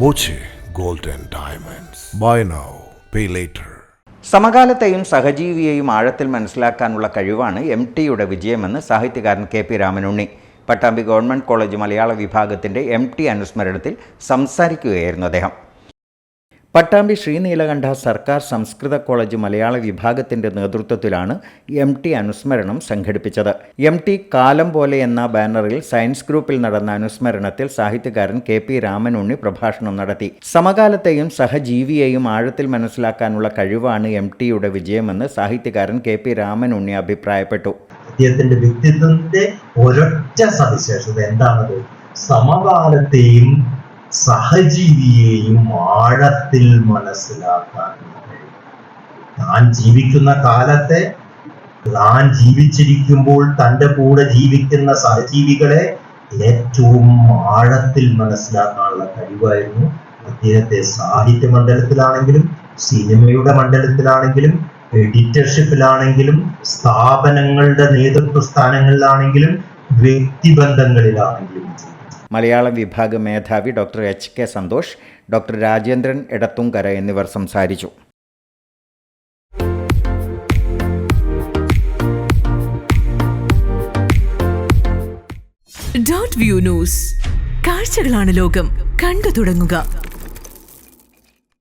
Boche gold and diamonds. Buy now, pay later. സമകാലത്തെയും സഹജീവിയെയും ആഴത്തിൽ മനസ്സിലാക്കാനുള്ള കഴിവാണ് MTയുടെ വിജയമെന്ന് സാഹിത്യകാരൻ KP Ramanunni. Pattambi government college മലയാള വിഭാഗത്തിൻ്റെ MT അനുസ്മരണത്തിൽ സംസാരിക്കുകയായിരുന്നു അദ്ദേഹം. പട്ടാമ്പി ശ്രീനീലകണ്ഠ സർക്കാർ സംസ്കൃത കോളേജ് മലയാള വിഭാഗത്തിൻ്റെ നേതൃത്വത്തിലാണ് MT അനുസ്മരണം സംഘടിപ്പിച്ചത്. MT കാലം പോലെ എന്ന ബാനറിൽ സയൻസ് ഗ്രൂപ്പിൽ നടന്ന അനുസ്മരണത്തിൽ സാഹിത്യകാരൻ KP രാമനുണ്ണി പ്രഭാഷണം നടത്തി. സമകാലത്തെയും സഹജീവിയെയും ആഴത്തിൽ മനസ്സിലാക്കാനുള്ള കഴിവാണ് MTയുടെ വിജയമെന്ന് സാഹിത്യകാരൻ KP രാമനുണ്ണി അഭിപ്രായപ്പെട്ടു. അദ്ദേഹത്തിന്റെ വ്യക്തിത്വത്തിന്റെ ഒരൊറ്റ സവിശേഷത എന്താണത്? സമകാലത്തെയും സഹജീവിയെയും ആഴത്തിൽ മനസ്സിലാക്കാൻ താൻ ജീവിക്കുന്ന കാലത്തെ, താൻ ജീവിച്ചിരിക്കുമ്പോൾ തൻ്റെ കൂടെ ജീവിക്കുന്ന സഹജീവികളെ ഏറ്റവും ആഴത്തിൽ മനസ്സിലാക്കാനുള്ള കഴിവായിരുന്നു അദ്ദേഹത്തെ. സാഹിത്യ മണ്ഡലത്തിലാണെങ്കിലും സിനിമയുടെ മണ്ഡലത്തിലാണെങ്കിലും എഡിറ്റർഷിപ്പിലാണെങ്കിലും സ്ഥാപനങ്ങളുടെ നേതൃത്വ സ്ഥാനങ്ങളിലാണെങ്കിലും വ്യക്തിബന്ധങ്ങളിലാണെങ്കിലും. മലയാളം വിഭാഗ മേധാവി doctor HK Santhosh, doctor Rajendran Edathumkara എന്നിവർ സംസാരിച്ചു. .view ന്യൂസ്, കാഴ്ചകളാണ് ലോകം, കണ്ടു തുടങ്ങുക.